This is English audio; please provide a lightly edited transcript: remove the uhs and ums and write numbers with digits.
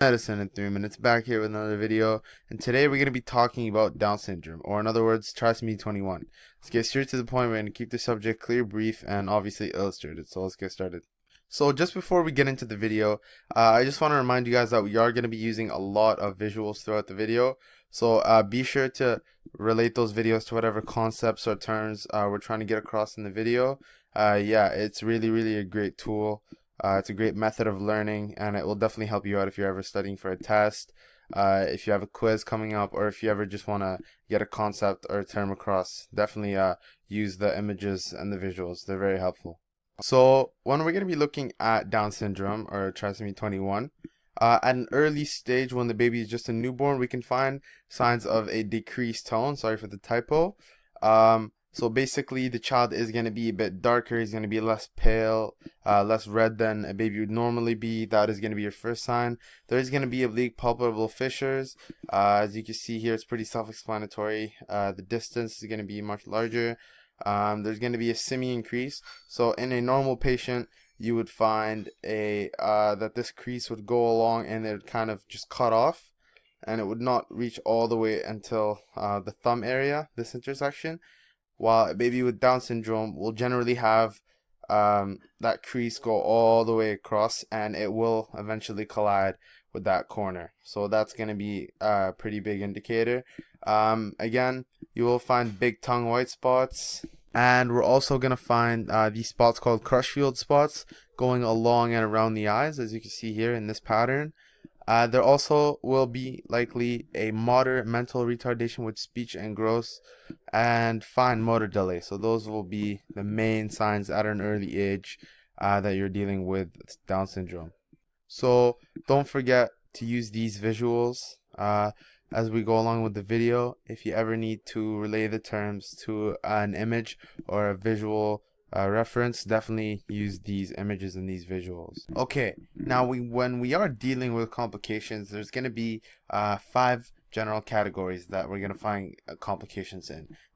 Medicine in 3 minutes, back here with another video, and today we're going to be talking about Down syndrome, or in other words, trisomy 21. Let's get straight to the point. We're going to keep the subject clear, brief, and obviously illustrated. So let's get started. So just before we get into the video, I just want to remind you guys that we are going to be using a lot of visuals throughout the video. So be sure to relate those videos to whatever concepts or terms we're trying to get across in the video. Yeah, it's really a great tool. It's a great method of learning, and it will definitely help you out if you're ever studying for a test, if you have a quiz coming up, or if you ever just want to get a concept or a term across. Definitely use the images and the visuals. They're very helpful. So when we're going to be looking at Down syndrome or trisomy 21, at an early stage when the baby is just a newborn, we can find signs of a decreased tone. Sorry for the typo. So basically the child is going to be a bit darker. He's going to be less pale, less red than a baby would normally be. That is going to be your first sign. There is going to be oblique palpable fissures. As you can see here, it's pretty self-explanatory. The distance is going to be much larger. There's going to be a simian crease. So in a normal patient, you would find that this crease would go along and it would kind of just cut off, and it would not reach all the way until the thumb area, this intersection. While a baby with Down syndrome will generally have that crease go all the way across, and it will eventually collide with that corner. So that's going to be a pretty big indicator. Again, you will find big tongue white spots, and we're also going to find these spots called Brushfield spots going along and around the eyes, as you can see here in this pattern. There also will be likely a moderate mental retardation with speech and growth and fine motor delay. So those will be the main signs at an early age that you're dealing with Down syndrome. So don't forget to use these visuals as we go along with the video. If you ever need to relay the terms to an image or a visual reference, definitely use these images and these visuals. Okay, now when we are dealing with complications, there's going to be 5 general categories that we're going to find complications in.